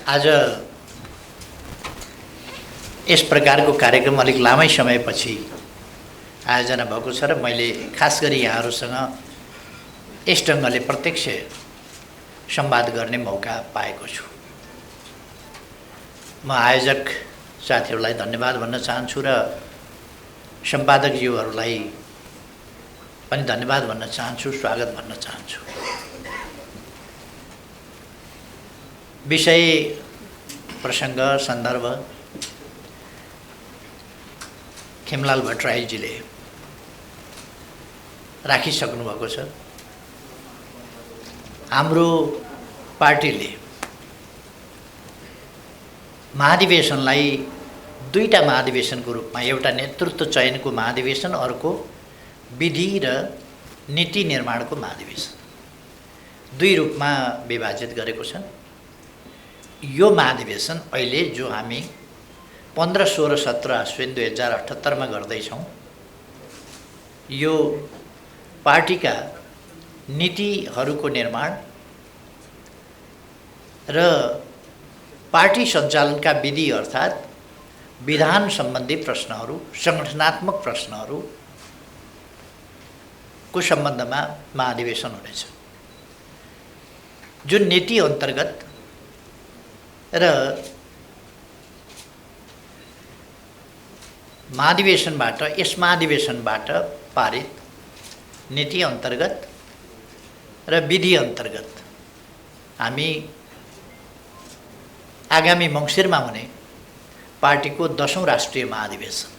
आज यस प्रकारको कार्यक्रम अलिक लामै समयपछि आयोजना भएको छ र मैले खास गरी यहाँहरूसँग यस ढङ्गले प्रत्यक्ष संवाद गर्ने मौका पाएको छु। म आयोजक साथीहरूलाई धन्यवाद भन्न चाहन्छु र सम्पादकज्यूहरूलाई पनि धन्यवाद भन्न चाहन्छु, स्वागत भन्न चाहन्छु। विषय, प्रसङ्ग, सन्दर्भ खेमलाल भट्टराईजीले राखिसक्नु भएको छ। हाम्रो पार्टीले महाधिवेशनलाई दुईटा महाधिवेशनको रूपमा, एउटा नेतृत्व चयनको महाधिवेशन, अर्को विधि र नीति निर्माणको महाधिवेशन, दुई रूपमा विभाजित गरेको छ। यो महाधिवेशन अहिले जो हामी 15, 16, 17 अश्विन 2078 मा गर्दैछौँ, यो पार्टीका नीतिहरूको निर्माण र पार्टी सञ्चालनका विधि अर्थात् विधान सम्बन्धी प्रश्नहरू, सङ्गठनात्मक प्रश्नहरू को सम्बन्धमा महाधिवेशन हुनेछ। जुन नीति अन्तर्गत र महाधिवेशनबाट, यस महाधिवेशनबाट पारित नीति अन्तर्गत र विधि अन्तर्गत हामी आगामी मङ्सिरमा हुने पार्टीको 10औं राष्ट्रिय महाधिवेशन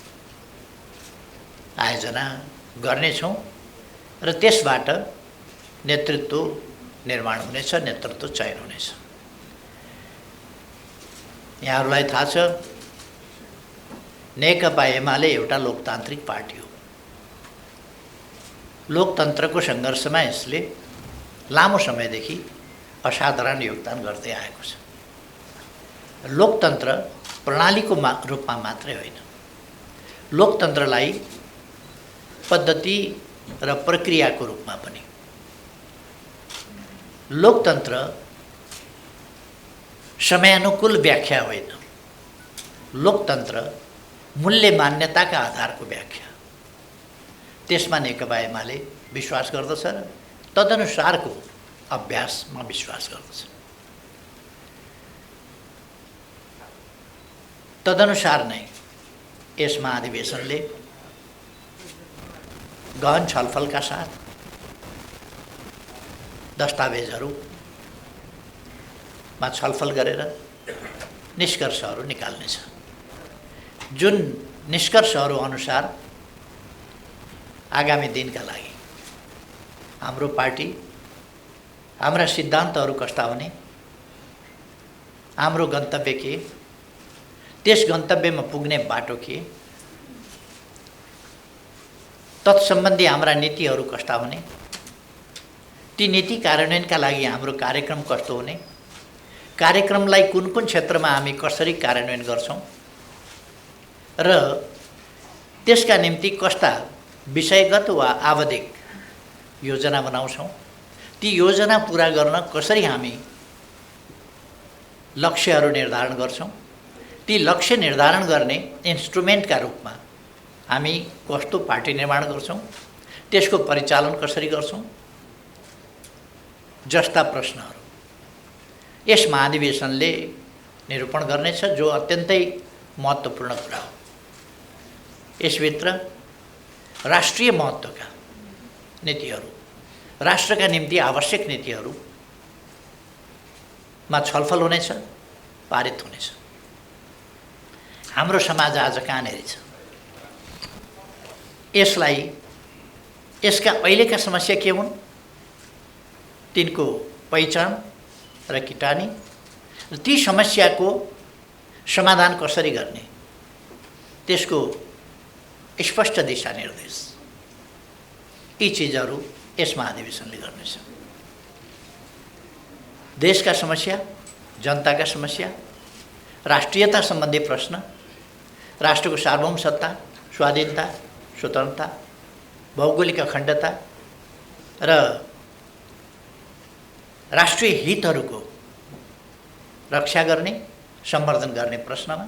आयोजना गर्नेछौँ र त्यसबाट नेतृत्व निर्माण हुनेछ, नेतृत्व चयन हुनेछ। यहाँहरूलाई थाहा छ, नेकपा एमाले एउटा लोकतान्त्रिक पार्टी हो। लोकतन्त्रको सङ्घर्षमा यसले लामो समयदेखि असाधारण योगदान गर्दै आएको छ। लोकतन्त्र प्रणालीको रूपमा मात्रै होइन, लोकतन्त्रलाई पद्धति र प्रक्रियाको रूपमा पनि। लोकतन्त्र समयानुकूल व्याख्या होइन, लोकतन्त्र मूल्य मान्यताका आधारको व्याख्या। त्यसमा नेकपा एमाले विश्वास गर्दछ र तदनुसारको अभ्यासमा विश्वास गर्दछ। तदनुसार नै यस महाधिवेशनले गहन छलफलका साथ दस्तावेजहरूमा छलफल गरेर निष्कर्षहरू निकाल्नेछ। जुन निष्कर्षहरू अनुसार आगामी दिनका लागि हाम्रो पार्टी, हाम्रा सिद्धान्तहरू कस्ता हुने, हाम्रो गन्तव्य के, त्यस गन्तव्यमा पुग्ने बाटो के, तत्सम्बन्धी हाम्रा नीतिहरू कस्ता हुने, ती नीति कार्यान्वयनका लागि हाम्रो कार्यक्रम कस्तो हुने, कार्यक्रमलाई कुन कुन क्षेत्रमा हामी कसरी कार्यान्वयन गर्छौँ र त्यसका निम्ति कस्ता विषयगत वा आवधिक योजना बनाउँछौँ, ती योजना पुरा गर्न कसरी हामी लक्ष्यहरू निर्धारण गर्छौँ, ती लक्ष्य निर्धारण गर्ने इन्स्ट्रुमेन्टका रूपमा हामी कस्तो पार्टी निर्माण गर्छौँ, त्यसको परिचालन कसरी गर्छौँ जस्ता प्रश्नहरू यस महाधिवेशनले निरूपण गर्नेछ, जो अत्यन्तै महत्त्वपूर्ण कुरा हो। यसभित्र राष्ट्रिय महत्त्वका नीतिहरू, राष्ट्रका निम्ति आवश्यक नीतिहरूमा छलफल हुनेछ, पारित हुनेछ। हाम्रो समाज आज कहाँनेरि छ, यसलाई, यसका अहिलेका समस्या के हुन्, तिनको पहिचान र किटानी र ती समस्याको समाधान कसरी गर्ने, त्यसको स्पष्ट दिशानिर्देश, यी चिजहरू यस महाधिवेशनले गर्नेछ। देशका समस्या, जनताका समस्या, राष्ट्रियता सम्बन्धी प्रश्न, राष्ट्रको सार्वभौम सत्ता, स्वाधीनता, स्वतन्त्रता, भौगोलिक अखण्डता र राष्ट्रिय हितहरूको रक्षा गर्ने, सम्वर्धन गर्ने प्रश्नमा,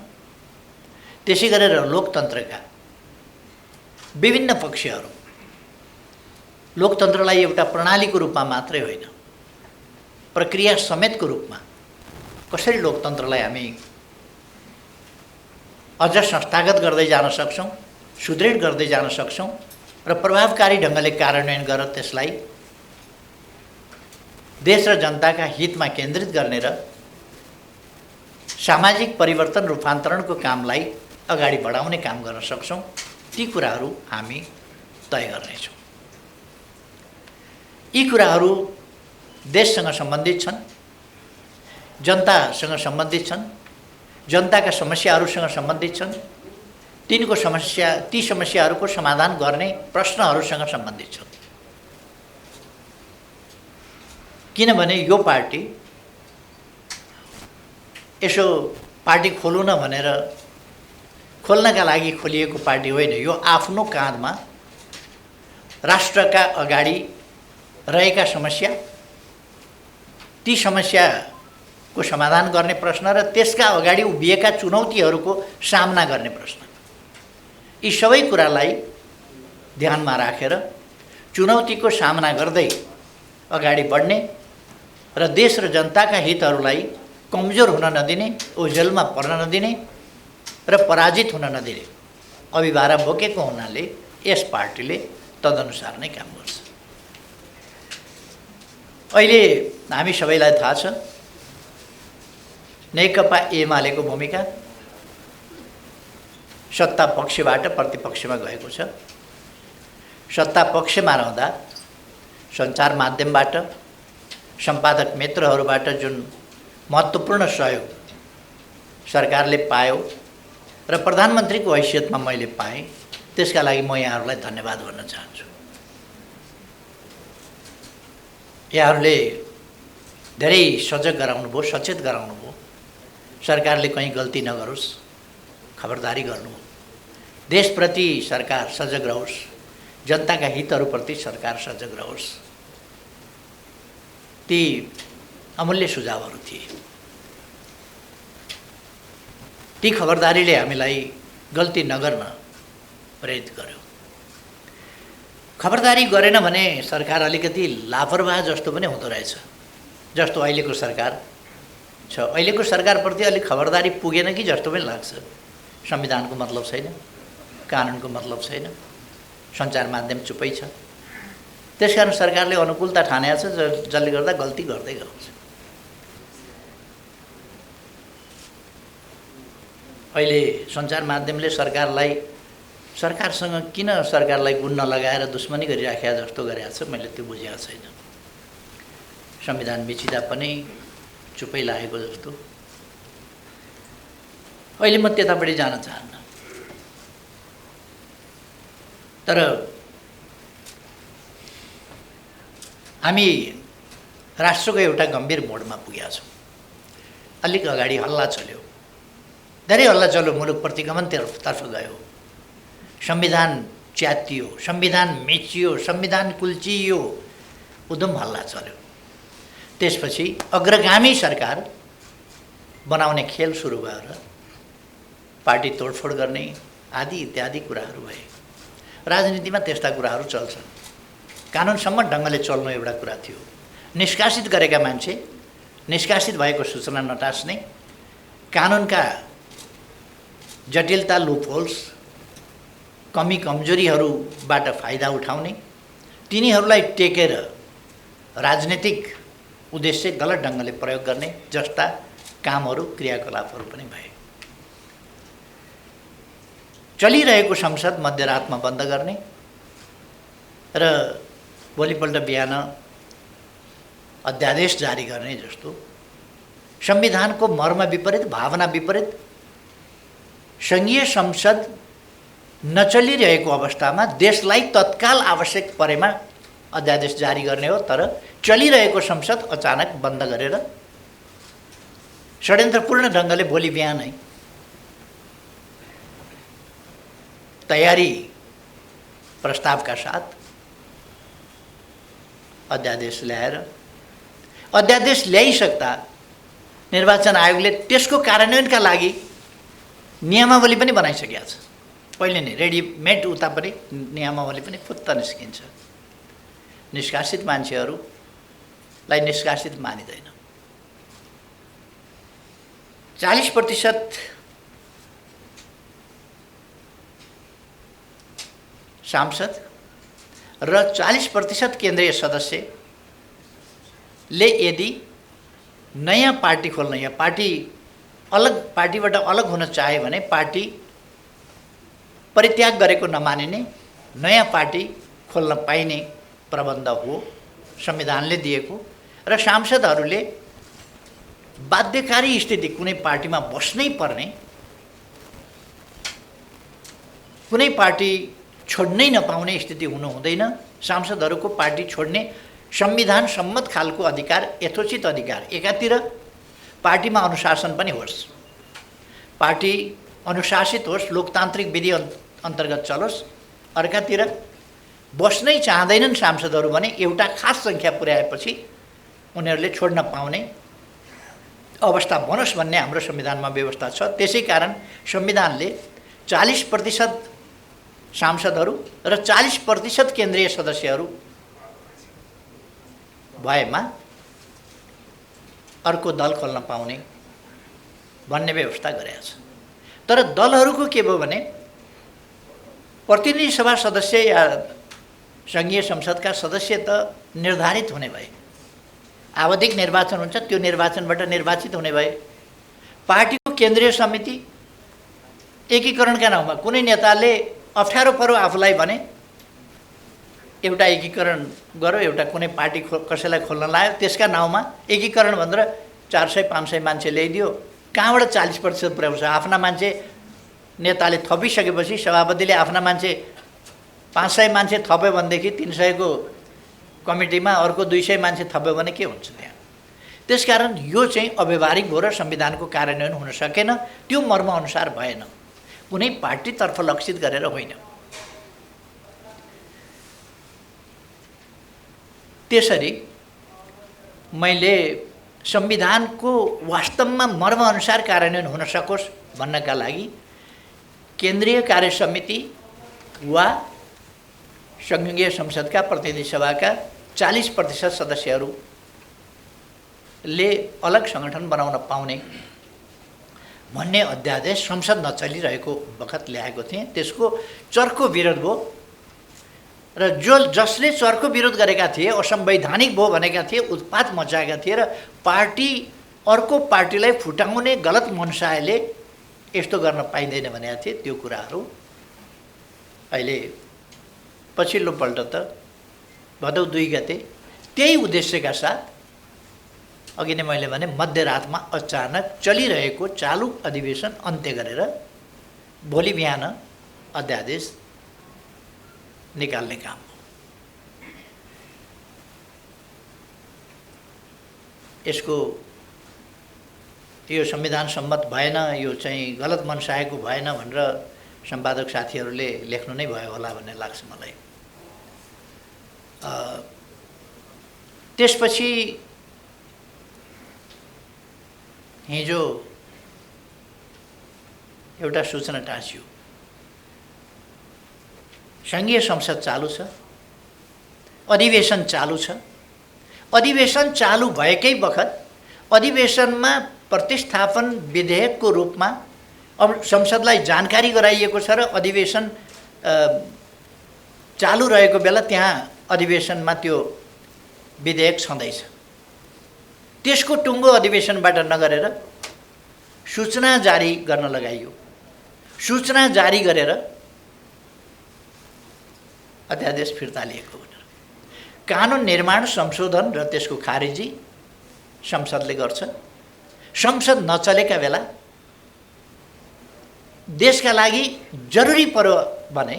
त्यसै गरेर लोकतन्त्रका विभिन्न पक्षहरू, लोकतन्त्रलाई एउटा प्रणालीको रूपमा मात्रै होइन, प्रक्रिया समेतको रूपमा कसरी लोकतन्त्रलाई हामी अझ संस्थागत गर्दै जान सक्छौँ, सुदृढ गर्दै जान सक्छौँ र प्रभावकारी ढङ्गले कार्यान्वयन गरेर त्यसलाई देश र जनताका हितमा केन्द्रित गर्ने र सामाजिक परिवर्तन रूपान्तरणको कामलाई अगाडि बढाउने काम गर्न सक्छौँ, ती कुराहरू हामी तय गर्नेछौँ। यी कुराहरू देशसँग सम्बन्धित छन्, जनतासँग सम्बन्धित छन्, जनताका समस्याहरूसँग सम्बन्धित छन्, ती समस्याहरूको समाधान गर्ने प्रश्नहरूसँग सम्बन्धित छन्। किनभने यो पार्टी यसो पार्टी खोलौँ न भनेर खोल्नका लागि खोलिएको पार्टी होइन। यो आफ्नो काँधमा राष्ट्रका अगाडि रहेका समस्या, ती समस्याको समाधान गर्ने प्रश्न र त्यसका अगाडि उभिएका चुनौतीहरूको सामना गर्ने प्रश्न, यी सबै कुरालाई ध्यानमा राखेर चुनौतीको सामना गर्दै अगाडि बढ्ने र देश र जनताका हितहरूलाई कमजोर हुन नदिने, ओझेलमा पर्न नदिने र पराजित हुन नदिने अभिभारा बोकेको हुनाले यस पार्टीले तदनुसार नै काम गर्छ। अहिले हामी सबैलाई थाहा छ नेकपा एमालेको भूमिका सत्ता पक्षबाट प्रतिपक्षमा गएको छ। सत्ता पक्षमा रहँदा सञ्चार माध्यमबाट, सम्पादक मित्रहरूबाट जुन महत्त्वपूर्ण सहयोग सरकारले पायो र प्रधानमन्त्रीको हैसियतमा मैले पाएँ, त्यसका लागि म यहाँहरूलाई धन्यवाद भन्न चाहन्छु। यहाँहरूले धेरै सजग गराउनुभयो, सचेत गराउनुभयो, सरकारले कहीँ गल्ती नगरोस्, खबरदारी गर्नु, देशप्रति सरकार सजग रहोस्, जनताका हितहरूप्रति सरकार सजग रहोस्, ती अमूल्य सुझावहरू थिए। ती खबरदारीले हामीलाई गल्ती नगर्न प्रेरित गर्यो। खबरदारी गरेन भने सरकार अलिकति लापरवाह जस्तो पनि हुँदो रहेछ, जस्तो अहिलेको सरकार छ। अहिलेको सरकारप्रति अलिक खबरदारी पुगेन कि जस्तो पनि लाग्छ। संविधानको मतलब छैन, कानुनको मतलब छैन, सञ्चार माध्यम चुपै छ। त्यसकारण सरकारले अनुकूलता ठानेको छ, जसले गर्दा गल्ती गर्दै गएको छ। अहिले सञ्चार माध्यमले सरकारसँग किन सरकारलाई गुण नलगाएर दुश्मनी गरिराखेका जस्तो गरेको छ, मैले त्यो बुझेको छैन। संविधान बिचिँदा पनि चुपै लागेको जस्तो। अहिले म त्यतापट्टि जान चाहन्न, तर हामी राष्ट्रको एउटा गम्भीर मोडमा पुगेका छौँ। अलिक अगाडि हल्ला चल्यो, धेरै हल्ला चल्यो, मुलुक प्रतिगमन तर्फ गयो, संविधान च्यातियो, संविधान मिचियो, संविधान कुल्चियो, उदम हल्ला चल्यो। त्यसपछि अग्रगामी सरकार बनाउने खेल सुरु भएर पार्टी तोडफोड गर्ने आदि इत्यादि कुराहरू भए। राजनीतिमा त्यस्ता कुराहरू चल्छन्। कानुनसम्म ढङ्गले चल्नु एउटा कुरा थियो। निष्कासित गरेका मान्छे, निष्कासित भएको सूचना नटास्ने, कानुनका जटिलता, लुपहोल्स, कमी कमजोरीहरूबाट फाइदा उठाउने, तिनीहरूलाई टेकेर राजनीतिक उद्देश्य गलत ढङ्गले प्रयोग गर्ने जस्ता कामहरू, क्रियाकलापहरू पनि भए। चलिरहेको संसद मध्यरातमा बन्द गर्ने र भोलिपल्ट बिहान अध्यादेश जारी गर्ने जस्तो संविधानको मर्म विपरीत, भावना विपरीत, सङ्घीय संसद नचलिरहेको अवस्थामा देशलाई तत्काल आवश्यक परेमा अध्यादेश जारी गर्ने हो। तर चलिरहेको संसद अचानक बन्द गरेर षड्यन्त्रपूर्ण ढङ्गले भोलि बिहानै तयारी प्रस्तावका साथ अध्यादेश ल्याएर, अध्यादेश ल्याइसक्दा निर्वाचन आयोगले त्यसको कार्यान्वयनका लागि नियमावली पनि बनाइसकेको छ। पहिले नै रेडिमेड उता पनि नियमावली पनि फुत्त निस्किन्छ। निष्कासित मान्छेहरूलाई निष्कासित मानिँदैन। 40% सांसद र 40% केन्द्रीय सदस्यले यदि नयाँ पार्टी खोल्न या पार्टीबाट अलग हुन चाहे भने पार्टी परित्याग गरेको नमानिने नयाँ पार्टी खोल्न पाइने प्रबन्ध हो संविधानले दिएको। र सांसदहरूले बाध्यकारी स्थिति कुनै पार्टीमा बस्नै पर्ने, कुनै पार्टी छोड्नै नपाउने स्थिति हुनु हुँदैन। सांसदहरूको पार्टी छोड्ने संविधान सम्मत खालको अधिकार, यथोचित अधिकार। एकातिर पार्टीमा अनुशासन पनि होस्, पार्टी अनुशासित होस्, लोकतान्त्रिक विधि अन्तर्गत चलोस्। अर्कातिर बस्नै चाहँदैनन् सांसदहरू भने एउटा खास सङ्ख्या पुर्याएपछि उनीहरूले छोड्न पाउने अवस्था बनोस् भन्ने हाम्रो संविधानमा व्यवस्था छ। त्यसै कारण संविधानले 40% सांसदहरू र 40% केन्द्रीय सदस्यहरू भएमा अर्को दल खोल्न पाउने भन्ने व्यवस्था गरेको छ। तर दलहरूको के भयो भने प्रतिनिधि सभा सदस्य या सङ्घीय संसदका सदस्य त निर्धारित हुने भए, आवधिक निर्वाचन हुन्छ, त्यो निर्वाचनबाट निर्वाचित हुने भए। पार्टीको केन्द्रीय समिति एकीकरणका नाउँमा कुनै नेताले अप्ठ्यारो पर्यो आफूलाई भने एउटा एकीकरण गर्यो, एउटा कुनै पार्टी कसैलाई खोल्न लायो, त्यसका नाउँमा एकीकरण भनेर 400-500 मान्छे ल्याइदियो। कहाँबाट 40% पुर्याउँछ? आफ्ना मान्छे नेताले थपिसकेपछि सभापतिले आफ्ना मान्छे 500 मान्छे थप्यो भनेदेखि 300 को कमिटीमा अर्को 200 मान्छे थप्यो भने के हुन्छ त्यहाँ? त्यसकारण यो चाहिँ अव्यवहारिक भयो र संविधानको कार्यान्वयन हुन सकेन। त्यो मर्मअनुसार भएन, कुनै पार्टीतर्फ लक्षित गरेर होइन। त्यसरी मैले संविधानको वास्तवमा मर्मअनुसार कार्यान्वयन हुन सकोस् भन्नका लागि केन्द्रीय कार्य समिति वा संघीय संसदका प्रतिनिधि सभाका 40% सदस्यहरूले अलग सङ्गठन बनाउन पाउने भन्ने अध्यादेश संसद नचलिरहेको बखत ल्याएको थिएँ। त्यसको चर्को विरोध भयो र जसले चर्को विरोध गरेका थिए, असंवैधानिक भयो भनेका थिए, उत्पात मचाएका थिए र पार्टी अर्को पार्टीलाई फुटाउने गलत मनसायले यस्तो गर्न पाइँदैन भनेका थिए, त्यो कुराहरू अहिले पछिल्लोपल्ट त भदौ 2 गते त्यही उद्देश्यका साथ अघि नै मैले भने मध्यरातमा अचानक चलिरहेको चालु अधिवेशन अन्त्य गरेर भोलि बिहान अध्यादेश निकाल्ने काम हो। यसको यो संविधान सम्मत भएन, यो चाहिँ गलत मनसायको भएन भनेर सम्पादक साथीहरूले लेख्नु नै भयो होला भन्ने लाग्छ मलाई। त्यसपछि हिजो एउटा सूचना टाँसियो, संघीय संसद चालु छ, अधिवेशन चालु छ। अधिवेशन चालु भएकै बखत अधिवेशनमा प्रतिस्थापन विधेयकको रूपमा अब संसदलाई जानकारी गराइएको छ र अधिवेशन चालु रहेको बेला त्यहाँ अधिवेशनमा त्यो विधेयक छँदैछ। त्यसको टुङ्गो अधिवेशनबाट नगरेर सूचना जारी गर्न लगाइयो। सूचना जारी गरेर अध्यादेश फिर्ता लिएको भनेर कानुन निर्माण संशोधन र त्यसको खारेजी संसदले गर्छ। संसद नचलेका बेला देशका लागि जरुरी पर्यो भने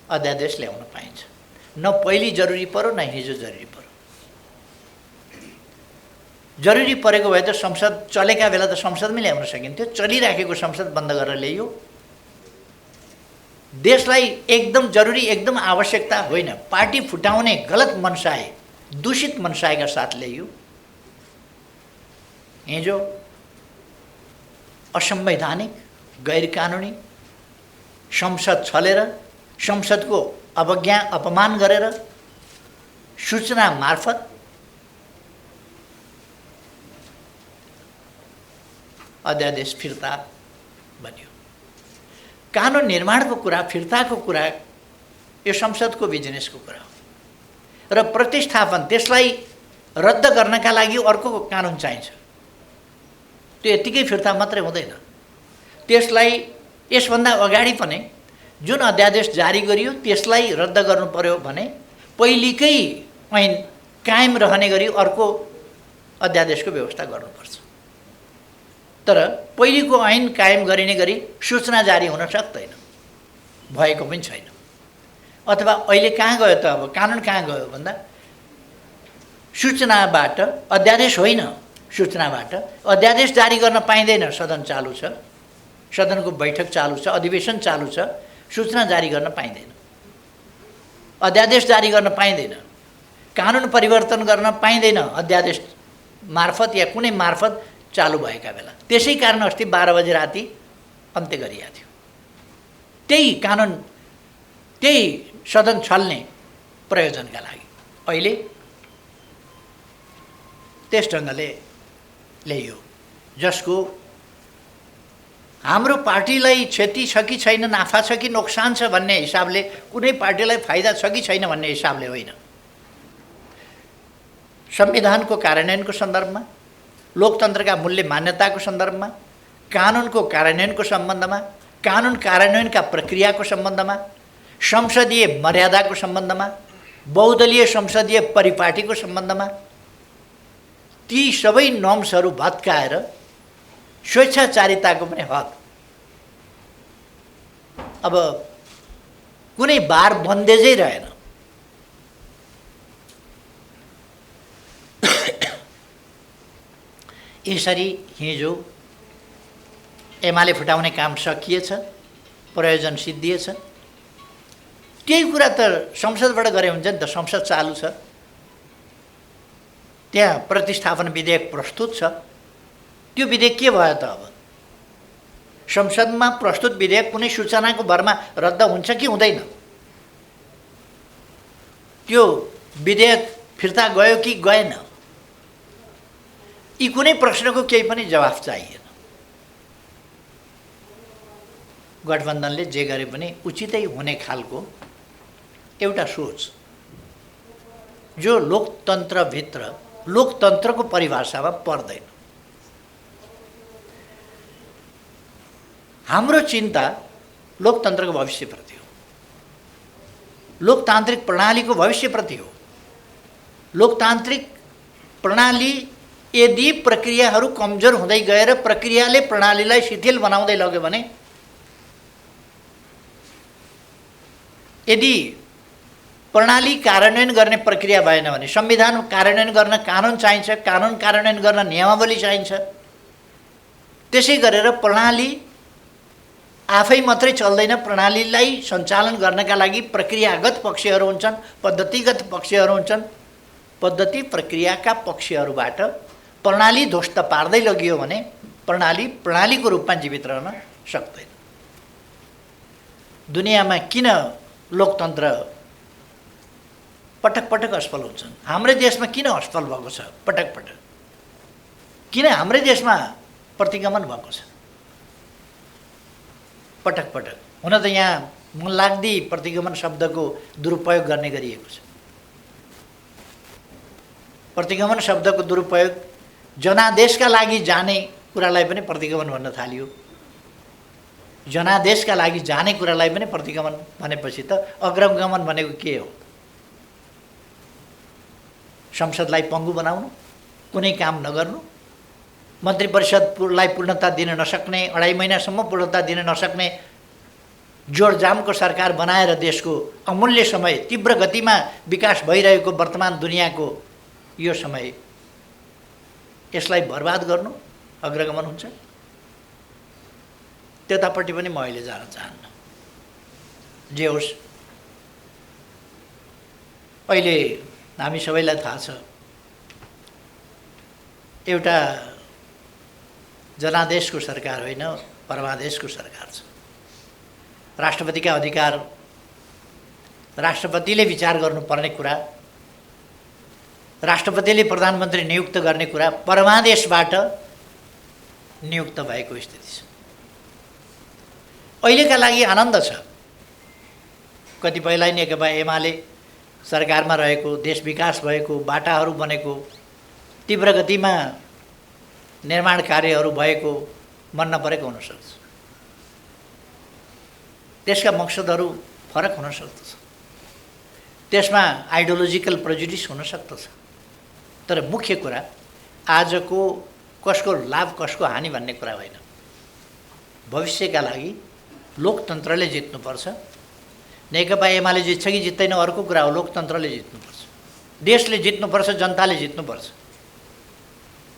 अध्यादेश ल्याउन पाइन्छ। न पहिले जरुरी पर्यो न हिजो जरुरी पर्यो। जरुरी परेको भए त संसद चलेका बेला त संसदमै ल्याउन सकिन्थ्यो। चलिराखेको संसद बन्द गरेर ल्याइयो। देशलाई एकदम जरुरी, एकदम आवश्यकता होइन, पार्टी फुटाउने गलत मनसाय, दूषित मनसायका साथ ल्याइयो। हिजो असंवैधानिक गैर कानुनी संसद छलेर संसदको अवज्ञा अपमान गरेर सूचना मार्फत अध्यादेश फिर्ता बन्यो। कानुन निर्माणको कुरा, फिर्ताको कुरा यो संसदको बिजनेसको कुरा हो र प्रतिस्थापन त्यसलाई रद्द गर्नका लागि अर्को कानुन चाहिन्छ। त्यो यतिकै फिर्ता मात्रै हुँदैन। त्यसलाई यसभन्दा अगाडि पनि जुन अध्यादेश जारी गरियो त्यसलाई रद्द गर्नु पर्यो भने पहिलेकै ऐन कायम रहने गरी अर्को अध्यादेशको व्यवस्था गर्नुपर्छ। तर पहिलेको ऐन कायम गरिने गरी सूचना जारी हुन सक्दैन, भएको पनि छैन। अथवा अहिले कहाँ गयो त, अब कानुन कहाँ गयो भन्दा सूचनाबाट, अध्यादेश होइन सूचनाबाट अध्यादेश जारी गर्न पाइँदैन। सदन चालु छ, सदनको बैठक चालु छ, अधिवेशन चालु छ, सूचना जारी गर्न पाइँदैन, अध्यादेश जारी गर्न पाइँदैन, कानुन परिवर्तन गर्न पाइँदैन अध्यादेश मार्फत या कुनै मार्फत चालु भएका बेला। त्यसै कारण अस्ति 12 बजे राति अन्त्य गरिएको थियो। त्यही कानुन, त्यही सदन छल्ने प्रयोजनका लागि अहिले त्यस ढङ्गले ल्याइयो, जसको हाम्रो पार्टीलाई क्षति छ कि छैन, नाफा छ कि नोक्सान छ भन्ने हिसाबले, कुनै पार्टीलाई फाइदा छ कि छैन भन्ने हिसाबले होइन। संविधानको कार्यान्वयनको सन्दर्भमा, लोकतन्त्रका मूल्य मान्यताको सन्दर्भमा, कानुनको कार्यान्वयनको सम्बन्धमा, कानुन कार्यान्वयनका प्रक्रियाको सम्बन्धमा, संसदीय मर्यादाको सम्बन्धमा, बहुदलीय संसदीय परिपाटीको सम्बन्धमा ती सबै नर्म्सहरू भत्काएर स्वेच्छाचारिताको पनि हक, अब कुनै बार बन्देजै रहेन। यसरी हिजो एमाले फुटाउने काम सकिएछ, प्रयोजन सिद्धिएछ। त्यही कुरा त संसदबाट गरे हुन्छ नि त। संसद चालु छ, त्यहाँ प्रतिस्थापन विधेयक प्रस्तुत छ। त्यो विधेयक के भयो त? अब संसदमा प्रस्तुत विधेयक कुनै सूचनाको भरमा रद्द हुन्छ कि हुँदैन? त्यो विधेयक फिर्ता गयो कि गएन? यी कुनै प्रश्नको केही पनि जवाफ चाहिएन। गठबन्धनले जे गरे पनि उचितै हुने खालको एउटा सोच, जो लोकतन्त्रभित्र, लोकतन्त्रको परिभाषामा पर्दैन। हाम्रो चिन्ता लोकतन्त्रको भविष्यप्रति हो, लोकतान्त्रिक प्रणालीको भविष्यप्रति हो। लोकतान्त्रिक प्रणाली यदि प्रक्रियाहरू कमजोर हुँदै गएर प्रक्रियाले प्रणालीलाई शिथिल बनाउँदै लग्यो भने, यदि प्रणाली कार्यान्वयन गर्ने प्रक्रिया भएन भने, संविधान कार्यान्वयन गर्न कानुन चाहिन्छ, कानुन कार्यान्वयन गर्न नियमावली चाहिन्छ। त्यसै गरेर प्रणाली आफै मात्रै चल्दैन। प्रणालीलाई सञ्चालन गर्नका लागि प्रक्रियागत पक्षहरू हुन्छन्, पद्धतिगत पक्षहरू हुन्छन्। पद्धति प्रक्रियाका पक्षहरूबाट प्रणाली ध्वस्त पार्दै लगियो भने प्रणाली प्रणालीको रूपमा जीवित रहन सक्दैन। दुनियाँमा किन लोकतन्त्र पटक पटक असफल हुन्छन्? हाम्रै देशमा किन असफल भएको छ पटक पटक? किन हाम्रै देशमा प्रतिगमन भएको छ पटक पटक? हुन त यहाँ मनलाग्दी प्रतिगमन शब्दको दुरुपयोग गर्ने गरिएको छ। प्रतिगमन शब्दको दुरुपयोग जनादेशका लागि जाने कुरालाई पनि प्रतिगमन भन्न थालियो। जनादेशका लागि जाने कुरालाई पनि प्रतिगमन भनेपछि त अग्रगमन भनेको के हो? संसदलाई पङ्गु बनाउनु, कुनै काम नगर्नु, मन्त्री परिषदलाई पूर्णता दिन नसक्ने, 2.5 महिनासम्म पूर्णता दिन नसक्ने जोडजामको सरकार बनाएर देशको अमूल्य समय, तीव्र गतिमा विकास भइरहेको वर्तमान दुनियाँको यो समय, यसलाई बर्बाद गर्नु अग्रगमन हुन्छ। त्यतापट्टि पनि म अहिले जान चाहन्न। जे होस्, अहिले हामी सबैलाई थाहा छ, एउटा जनादेशको सरकार होइन, परमादेशको सरकार छ। राष्ट्रपतिका अधिकार राष्ट्रपतिले विचार गर्नुपर्ने कुरा, राष्ट्रपतिले प्रधानमन्त्री नियुक्त गर्ने कुरा परमादेशबाट नियुक्त भएको स्थिति छ। अहिलेका लागि आनन्द छ। कतिपयलाई नेकपा एमाले सरकारमा रहेको, देश विकास भएको, बाटाहरू बनेको, तीव्र गतिमा निर्माण कार्यहरू भएको मन नपरेको हुनसक्छ। त्यसका मकसदहरू फरक हुन सक्दछ, त्यसमा आइडियोलोजिकल प्रेजुडिस हुन सक्दछ। तर मुख्य कुरा आजको कसको लाभ कसको हानि भन्ने कुरा होइन। भविष्यका लागि लोकतन्त्रले जित्नुपर्छ। नेकपा एमाले जित्छ कि जित्दैन अर्को कुरा हो, लोकतन्त्रले जित्नुपर्छ, देशले जित्नुपर्छ, जनताले जित्नुपर्छ।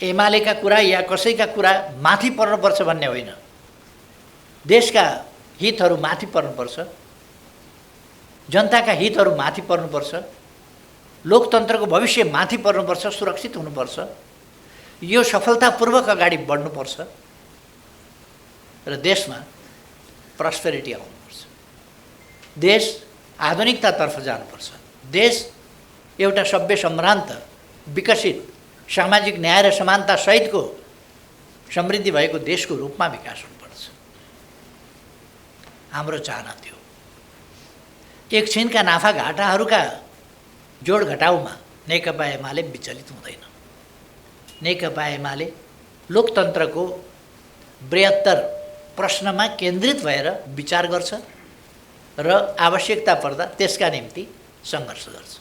एमालेका कुरा या कसैका कुरा माथि पर्नुपर्छ भन्ने होइन। देशका हितहरू माथि पर्नुपर्छ, जनताका हितहरू माथि पर्नुपर्छ, लोकतन्त्रको भविष्य माथि पर्नुपर्छ, सुरक्षित हुनुपर्छ। यो सफलतापूर्वक अगाडि बढ्नुपर्छ र देशमा प्रस्पेरिटी आउनुपर्छ। देश आधुनिकतातर्फ जानुपर्छ। देश एउटा सभ्य, सम्भ्रान्त, विकसित, सामाजिक न्याय र समानता सहितको समृद्धि भएको देशको रूपमा विकास हुनुपर्छ। हाम्रो चाहना थियो। एकछिनका नाफा घाटाहरूका जोड घटाउमा नेकपा एमाले विचलित हुँदैन। नेकपा एमाले लोकतन्त्रको बृहत्तर प्रश्नमा केन्द्रित भएर विचार गर्छ र आवश्यकता पर्दा त्यसका निम्ति सङ्घर्ष गर्छ।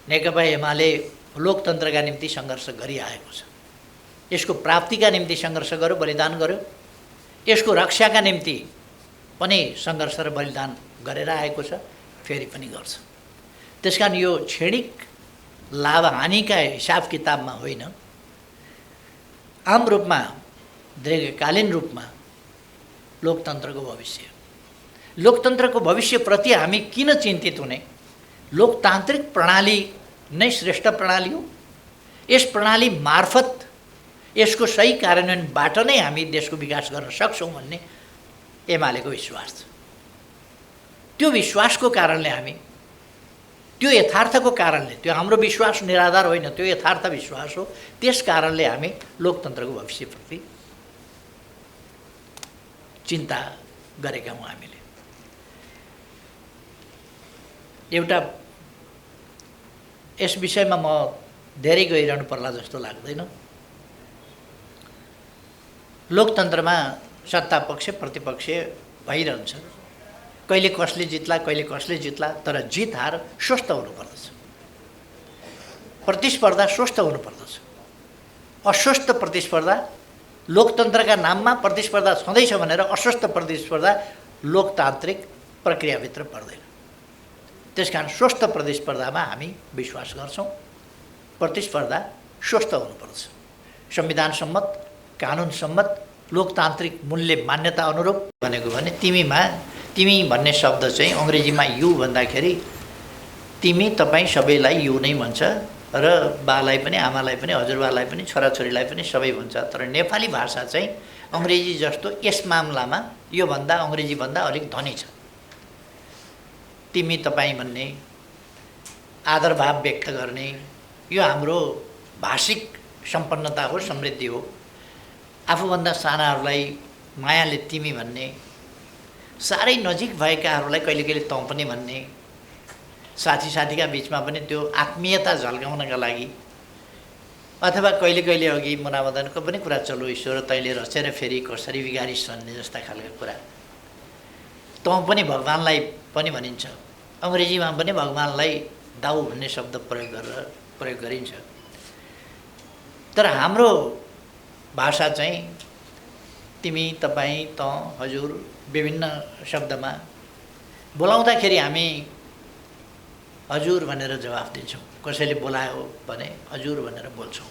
नेकपा एमाले लोकतन्त्रका निम्ति सङ्घर्ष गरिआएको छ। यसको प्राप्तिका निम्ति सङ्घर्ष गर्यो, बलिदान गर्यो। यसको रक्षाका निम्ति पनि सङ्घर्ष र बलिदान गरेर आएको छ, फेरि पनि गर्छ। त्यसकारण यो क्षणिक लाभ हानिका हिसाब किताबमा होइन, आम रूपमा, दीर्घकालीन रूपमा लोकतन्त्रको भविष्य, लोकतन्त्रको भविष्यप्रति हामी किन चिन्तित हुने? लोकतान्त्रिक प्रणाली नै श्रेष्ठ प्रणाली हो। यस प्रणाली मार्फत, यसको सही कार्यान्वयनबाट नै हामी देशको विकास गर्न सक्छौँ भन्ने एमालेको विश्वास छ। त्यो विश्वासको कारणले हामी, त्यो यथार्थको कारणले, त्यो हाम्रो विश्वास निराधार होइन, त्यो यथार्थ विश्वास हो। त्यस कारणले हामी लोकतन्त्रको भविष्यप्रति चिन्ता गरेका हौँ। हामीले एउटा यस विषयमा म धेरै गइरहनु पर्ला जस्तो लाग्दैन। लोकतन्त्रमा सत्ता पक्ष प्रतिपक्ष भइरहन्छ। कहिले कसले जित्ला, कहिले कसले जित्ला, तर जित हार स्वस्थ हुनुपर्दछ। प्रतिस्पर्धा स्वस्थ हुनुपर्दछ। अस्वस्थ प्रतिस्पर्धा, लोकतन्त्रका नाममा प्रतिस्पर्धा छँदैछ भनेर अस्वस्थ प्रतिस्पर्धा लोकतान्त्रिक प्रक्रियाभित्र पर्दैन। त्यसकारण स्वस्थ प्रतिस्पर्धामा हामी विश्वास गर्छौँ। प्रतिस्पर्धा स्वस्थ हुनुपर्छ। संविधान सम्मत, कानुन सम्मत, लोकतान्त्रिक मूल्य मान्यता अनुरूप भनेको भने तिमी भन्ने शब्द चाहिँ अङ्ग्रेजीमा यु भन्दाखेरि तिमी, तपाईँ सबैलाई यु नै भन्छ र बालाई पनि, आमालाई पनि, हजुरबालाई पनि, छोराछोरीलाई पनि सबै भन्छ। तर नेपाली भाषा चाहिँ अङ्ग्रेजी जस्तो यस मामलामा योभन्दा, अङ्ग्रेजीभन्दा अलिक धनी छ। तिमी, तपाईँ भन्ने, आदरभाव व्यक्त गर्ने, यो हाम्रो भाषिक सम्पन्नता हो, समृद्धि हो। आफूभन्दा सानाहरूलाई मायाले तिमी भन्ने, साह्रै नजिक भएकाहरूलाई कहिले कहिले तँ पनि भन्ने, साथीका बिचमा पनि त्यो आत्मीयता झल्काउनका लागि, अथवा कहिले कहिले अघि मुनामदनको पनि कुरा चल्यो, ईश्वर तैँले रचेर फेरि कसरी बिगारिस् भन्ने जस्ता खालका कुरा। तँ पनि भगवान्लाई पनि भनिन्छ। अङ्ग्रेजीमा पनि भगवान्लाई दाउ भन्ने शब्द प्रयोग गरिन्छ। तर हाम्रो भाषा चाहिँ तिमी, तपाईँ, तँ, हजुर विभिन्न शब्दमा बोलाउँदाखेरि हामी हजुर भनेर जवाफ दिन्छौँ। कसैले बोलायो भने हजुर भनेर बोल्छौँ।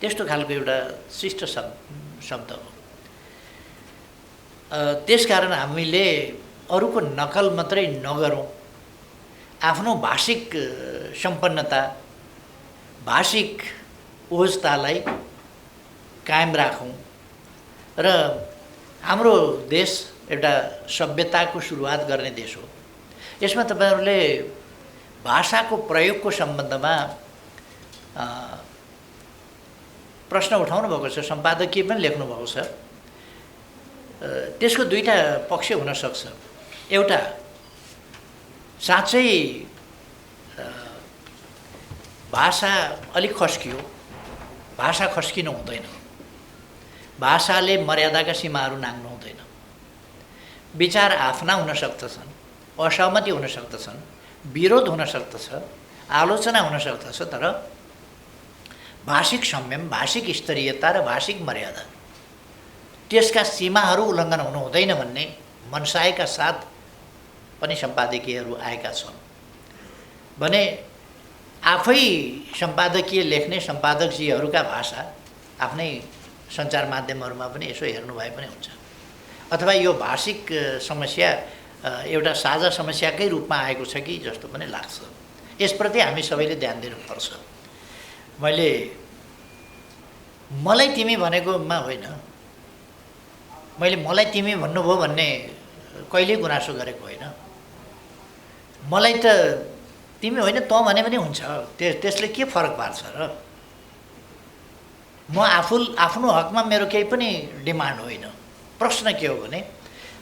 त्यस्तो खालको एउटा शिष्ट शब्द हो। त्यसकारण हामीले अरूको नकल मात्रै नगरौँ। आफ्नो भाषिक सम्पन्नता, भाषिक ओजतालाई कायम राखौँ र हाम्रो देश एउटा सभ्यताको सुरुवात गर्ने देश हो। यसमा तपाईहरुले भाषाको प्रयोगको सम्बन्धमा प्रश्न उठाउनु भएको छ, सम्पादकीय पनि लेख्नु भएको छ। त्यसको दुईटा पक्ष हुन सक्छ। एउटा साँच्चै भाषा अलिक खस्कियो, भाषा खस्किनु हुँदैन, भाषाले मर्यादाका सीमाहरू नाग्नु हुँदैन। विचार आफ्ना हुन सक्दछन्, असहमति हुन सक्दछन्, विरोध हुन सक्दछ, आलोचना हुन सक्दछ, तर भाषिक संयम, भाषिक स्तरीयता र भाषिक मर्यादा त्यसका सीमाहरू उल्लङ्घन हुनु हुँदैन भन्ने मनसायका साथ पनि सम्पादकीयहरू आएका छन् भने आफै सम्पादकीय लेख्ने सम्पादकजीहरूका भाषा आफ्नै सञ्चार माध्यमहरूमा पनि यसो हेर्नु भए पनि हुन्छ। अथवा यो भाषिक समस्या एउटा साझा समस्याकै रूपमा आएको छ कि जस्तो पनि लाग्छ। यसप्रति हामी सबैले ध्यान दिनुपर्छ। मलाई तिमी भनेकोमा होइन, मैले मलाई तिमी भन्नुभयो भन्ने कहिल्यै गुनासो गरेको होइन। मलाई त तिमी होइन तँ भने पनि हुन्छ, त्यसले के फरक पार्छ र? म आफ्नो हकमा मेरो केही पनि डिमान्ड होइन। प्रश्न के हो भने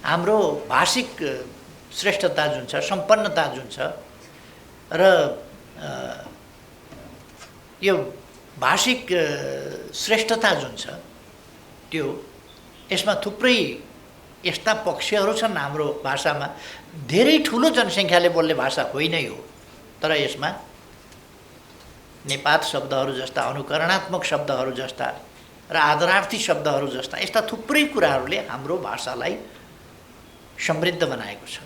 हाम्रो भाषिक श्रेष्ठता जुन छ, सम्पन्नता जुन छ र यो भाषिक श्रेष्ठता जुन छ त्यो यसमा थुप्रै यस्ता पक्षहरू छन् हाम्रो भाषामा। धेरै ठुलो जनसङ्ख्याले बोल्ने भाषा होइन यो, तर यसमा निपात शब्दहरू जस्ता, अनुकरणात्मक शब्दहरू जस्ता र आदरार्थी शब्दहरू जस्ता यस्ता थुप्रै कुराहरूले हाम्रो भाषालाई समृद्ध बनाएको छ।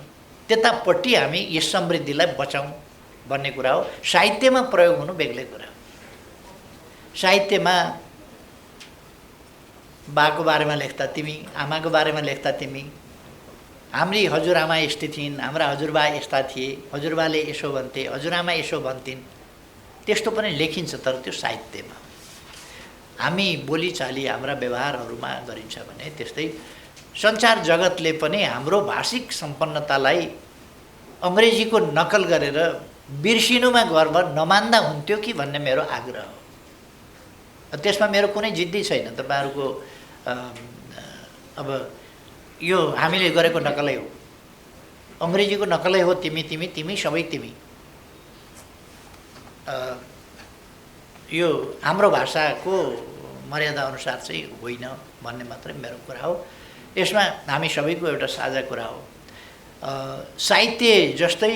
त्यतापट्टि हामी यस समृद्धिलाई बचाउँ भन्ने कुरा हो। साहित्यमा प्रयोग हुनु बेग्लै कुरा हो। साहित्यमा बाको बारेमा लेख्दा तिमी, आमाको बारेमा लेख्दा तिमी, हाम्री हजुरआमा यस्तै थिइन्, हाम्रा हजुरबा यस्ता थिए, हजुरबाले यसो भन्थे, हजुरआमा यसो भन्थिन्, त्यस्तो पनि लेखिन्छ। तर त्यो साहित्यमा हामी बोलीचाली हाम्रा व्यवहारहरूमा गरिन्छ भने त्यस्तै सञ्चार जगतले पनि हाम्रो भाषिक सम्पन्नतालाई अङ्ग्रेजीको नकल गरेर बिर्सिनुमा गर्व नमान्दा हुन्थ्यो कि भन्ने मेरो आग्रह हो। त्यसमा मेरो कुनै जिद्दी छैन। तपाईहरुको अब यो हामीले गरेको नकलै हो, अङ्ग्रेजीको नकलै हो। तिमी तिमी तिमी सबै तिमी, यो हाम्रो भाषाको मर्यादा अनुसार चाहिँ होइन भन्ने मात्रै मेरो कुरा हो। यसमा हामी सबैको एउटा साझा कुरा हो। साहित्य जस्तै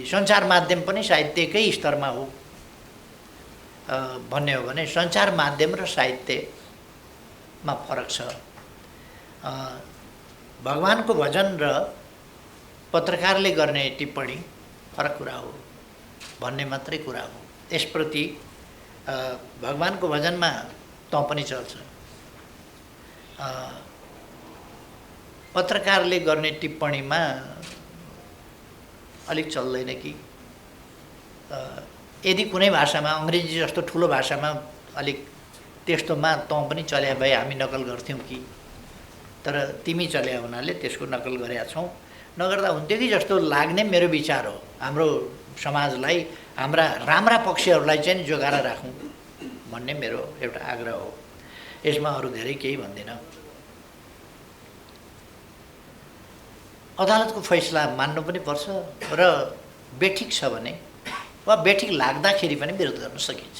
सञ्चार माध्यम पनि साहित्यकै स्तरमा हो भन्ने हो भने सञ्चार माध्यम र साहित्यमा फरक छ। भगवानको भजन र पत्रकारले गर्ने टिप्पणी फरक कुरा हो भन्ने मात्रै कुरा हो। यसप्रति भगवानको भजनमा तँ पनि चल्छ, पत्रकारले गर्ने टिप्पणीमा अलिक चल्दैन कि? यदि कुनै भाषामा अङ्ग्रेजी जस्तो ठुलो भाषामा अलिक त्यस्तोमा तँ पनि चल्या भए हामी नकल गर्थ्यौँ कि? तर तिमी चल्या हुनाले त्यसको नकल गरेका छौँ। नगर्दा हुन्थ्यो कि जस्तो लाग्ने मेरो विचार हो। हाम्रो समाजलाई, हाम्रा राम्रा पक्षहरूलाई चाहिँ जोगाएर राखौँ भन्ने मेरो एउटा आग्रह हो। यसमा अरू धेरै केही भन्दिनँ। अदालतको फैसला मान्नु पनि पर्छ र बेठिक छ भने वा बेठिक लाग्दाखेरि पनि विरोध गर्न सकिन्छ।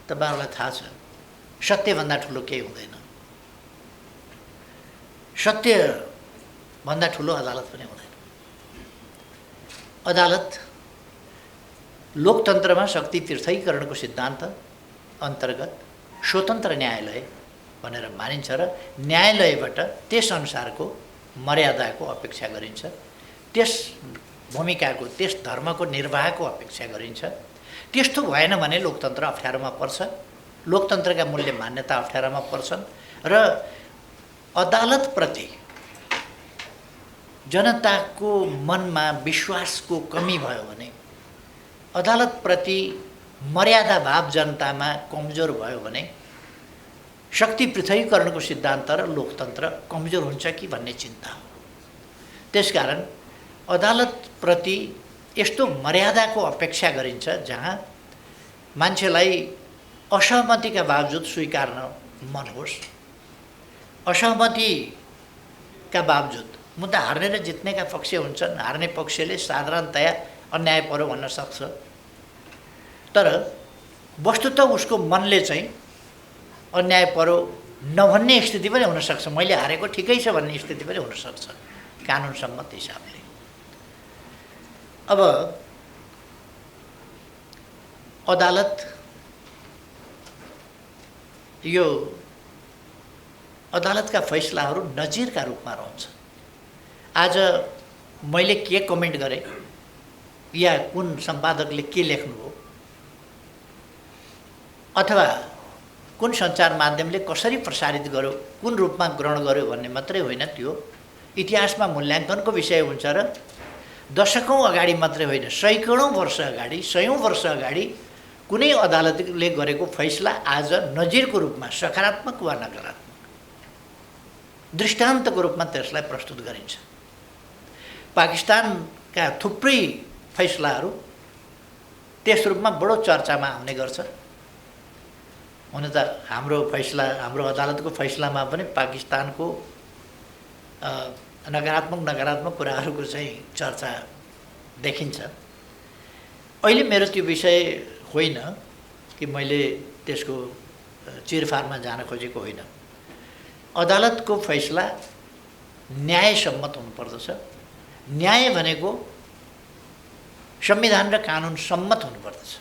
तपाईहरुलाई थाहा छ सत्यभन्दा ठुलो केही हुँदैन। सत्यभन्दा ठुलो अदालत पनि हुँदैन। अदालत लोकतन्त्रमा शक्ति तीर्थीकरणको सिद्धान्त अन्तर्गत स्वतन्त्र न्यायालय भनेर मानिन्छ र न्यायालयबाट त्यसअनुसारको मर्यादाको अपेक्षा गरिन्छ, त्यस भूमिकाको, त्यस धर्मको निर्वाहको अपेक्षा गरिन्छ। त्यस्तो भएन भने लोकतन्त्र अप्ठ्यारोमा पर्छ, लोकतन्त्रका मूल्य मान्यता अप्ठ्यारोमा पर्छन् र अदालतप्रति जनताको मनमा विश्वासको कमी भयो भने, अदालतप्रति मर्यादा भाव जनतामा कमजोर भयो भने शक्ति पृथकीकरणको सिद्धान्त र लोकतन्त्र कमजोर हुन्छ कि भन्ने चिन्ता हो। त्यसकारण अदालतप्रति यस्तो मर्यादाको अपेक्षा गरिन्छ जहाँ मान्छेलाई असहमतिका बावजुद स्वीकार्न मन होस्। असहमतिका बावजुद मुद्दा हार्ने र जित्नेका पक्ष हुन्छन्। हार्ने पक्षले साधारणतया अन्याय पर्यो भन्न सक्छ, तर वस्तुतः उसको मनले चाहिँ अन्याय पर्यो नभन्ने स्थिति पनि हुनसक्छ। मैले हारेको ठिकै छ भन्ने स्थिति पनि हुनसक्छ कानुन सम्मत हिसाबले। अब अदालत यो अदालतका फैसलाहरू नजिरका रूपमा रहन्छ। आज मैले के कमेन्ट गरेँ या कुन सम्पादकले के लेख्नुभयो अथवा कुन सञ्चार माध्यमले कसरी प्रसारित गर्यो, कुन रूपमा ग्रहण गर्यो भन्ने मात्रै होइन, त्यो इतिहासमा मूल्याङ्कनको विषय हुन्छ र दशकौँ अगाडि मात्रै होइन, सयौँ वर्ष अगाडि, सयौँ वर्ष अगाडि कुनै अदालतले गरेको फैसला आज नजिरको रूपमा सकारात्मक वा नकारात्मक दृष्टान्तको रूपमा त्यसलाई प्रस्तुत गरिन्छ। पाकिस्तानका थुप्रै फैसलाहरू त्यस रूपमा बडो चर्चामा आउने गर्छ। हुन त हाम्रो अदालतको फैसलामा पनि पाकिस्तानको नकारात्मक कुराहरूको चाहिँ चर्चा देखिन्छ। अहिले मेरो त्यो विषय होइन कि मैले त्यसको चिरफारमा जान खोजेको होइन। अदालतको फैसला न्यायसम्मत हुनुपर्दछ। न्याय भनेको संविधान र कानुन सम्मत हुनुपर्दछ।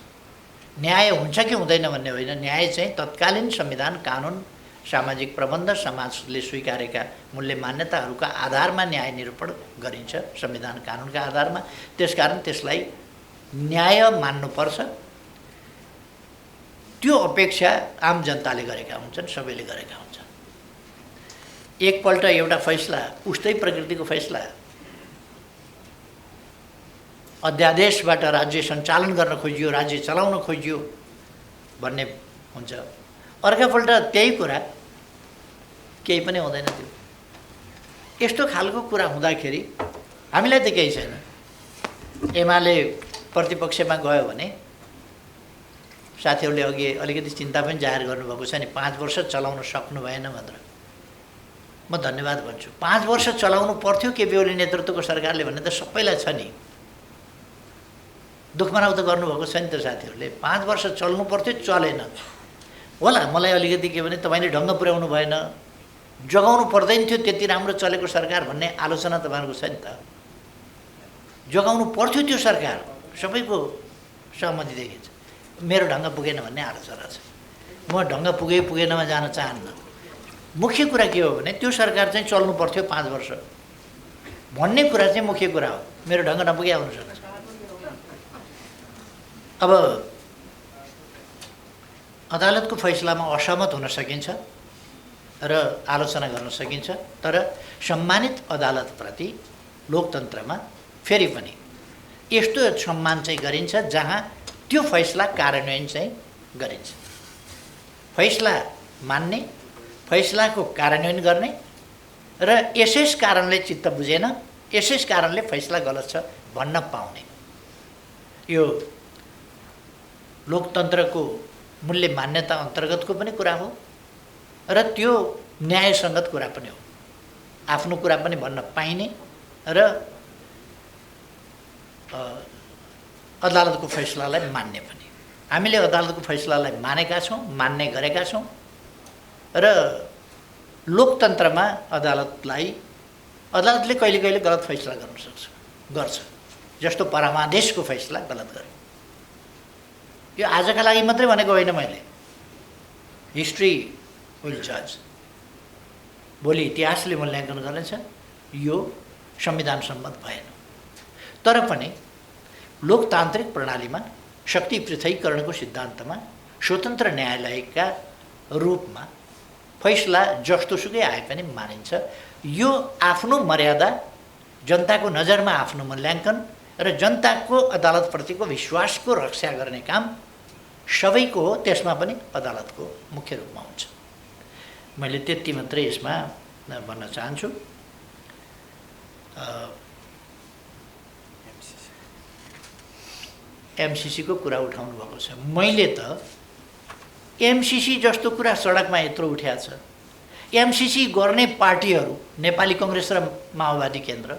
न्याय हुन्छ कि हुँदैन भन्ने होइन, न्याय चाहिँ तत्कालीन संविधान, कानुन, सामाजिक प्रबन्ध, समाजले स्वीकारेका मूल्य मान्यताहरूका आधारमा न्याय निरूपण गरिन्छ, संविधान कानुनका आधारमा। त्यसकारण त्यसलाई न्याय मान्नुपर्छ। त्यो अपेक्षा आम जनताले गरेका हुन्छन्, सबैले गरेका हुन्छन्। एकपल्ट एउटा फैसला, उस्तै प्रकृतिको फैसला अध्यादेशबाट राज्य सञ्चालन गर्न खोजियो, राज्य चलाउन खोजियो भन्ने हुन्छ। अर्कापल्ट त्यही कुरा केही पनि हुँदैन। त्यो यस्तो खालको कुरा हुँदाखेरि हामीलाई त केही छैन। एमाले प्रतिपक्षमा गयो भने साथीहरूले अघि अलिकति चिन्ता पनि जाहेर गर्नुभएको छ नि, 5 वर्ष चलाउन सक्नु भएन भनेर। म धन्यवाद भन्छु। 5 वर्ष चलाउनु पर्थ्यो केपी ओली नेतृत्वको सरकारले भन्ने त सबैलाई छ नि। दुःख मनाउ त गर्नुभएको छ नि त साथीहरूले। 5 वर्ष चल्नु पर्थ्यो, चलेन होला। मलाई अलिकति के भने तपाईँले ढङ्ग पुर्याउनु भएन, जगाउनु पर्दैन थियो त्यति राम्रो चलेको सरकार भन्ने आलोचना तपाईँहरूको छ नि त। जगाउनु पर्थ्यो त्यो सरकार, सबैको सहमति देखिन्छ। मेरो ढङ्ग पुगेन भन्ने आलोचना छ। म ढङ्ग पुगेनमा जान चाहन्न। मुख्य कुरा के हो भने त्यो सरकार चाहिँ चल्नु पर्थ्यो 5 वर्ष भन्ने कुरा चाहिँ मुख्य कुरा हो। मेरो ढङ्ग नपुगे आउनु सक्छ। अब अदालतको फैसलामा असहमत हुन सकिन्छ र आलोचना गर्न सकिन्छ, तर सम्मानित अदालतप्रति लोकतन्त्रमा फेरि पनि यस्तो सम्मान चाहिँ गरिन्छ जहाँ त्यो फैसला कार्यान्वयन चाहिँ गरिन्छ। फैसला मान्ने, फैसलाको कार्यान्वयन गर्ने र यसैस कारणले चित्त बुझेन, यसैस कारणले फैसला गलत छ भन्न पाउने, यो लोकतन्त्रको मूल्य मान्यता अन्तर्गतको पनि कुरा हो र त्यो न्यायसङ्गत कुरा पनि हो। आफ्नो कुरा पनि भन्न पाइने र अदालतको फैसलालाई मान्ने पनि। हामीले अदालतको फैसलालाई मानेका छौँ, मान्ने गरेका छौँ र लोकतन्त्रमा अदालतले कहिले कहिले गलत फैसला गर्छ। जस्तो परमादेशको फैसला गलत गर्यो। यो आजका लागि मात्रै भनेको होइन मैले। हिस्ट्री विल जज। भोलि इतिहासले मूल्याङ्कन गर्नेछ, यो संविधान सम्मत भएन। तर पनि लोकतान्त्रिक प्रणालीमा शक्ति पृथकीकरणको सिद्धान्तमा स्वतन्त्र न्यायालयका रूपमा फैसला जस्तोसुकै आए पनि मानिन्छ। यो आफ्नो मर्यादा, जनताको नजरमा आफ्नो मूल्याङ्कन र जनताको अदालतप्रतिको विश्वासको रक्षा गर्ने काम सबैको हो, त्यसमा पनि अदालतको मुख्य रूपमा हुन्छ। मैले त्यति मात्रै यसमा भन्न चाहन्छु। एमसीसीको कुरा उठाउनु भएको छ। मैले त एमसीसी जस्तो कुरा सडकमा यत्रो उठ्याएको छ। एमसीसी गर्ने पार्टीहरू नेपाली कांग्रेस र माओवादी केन्द्र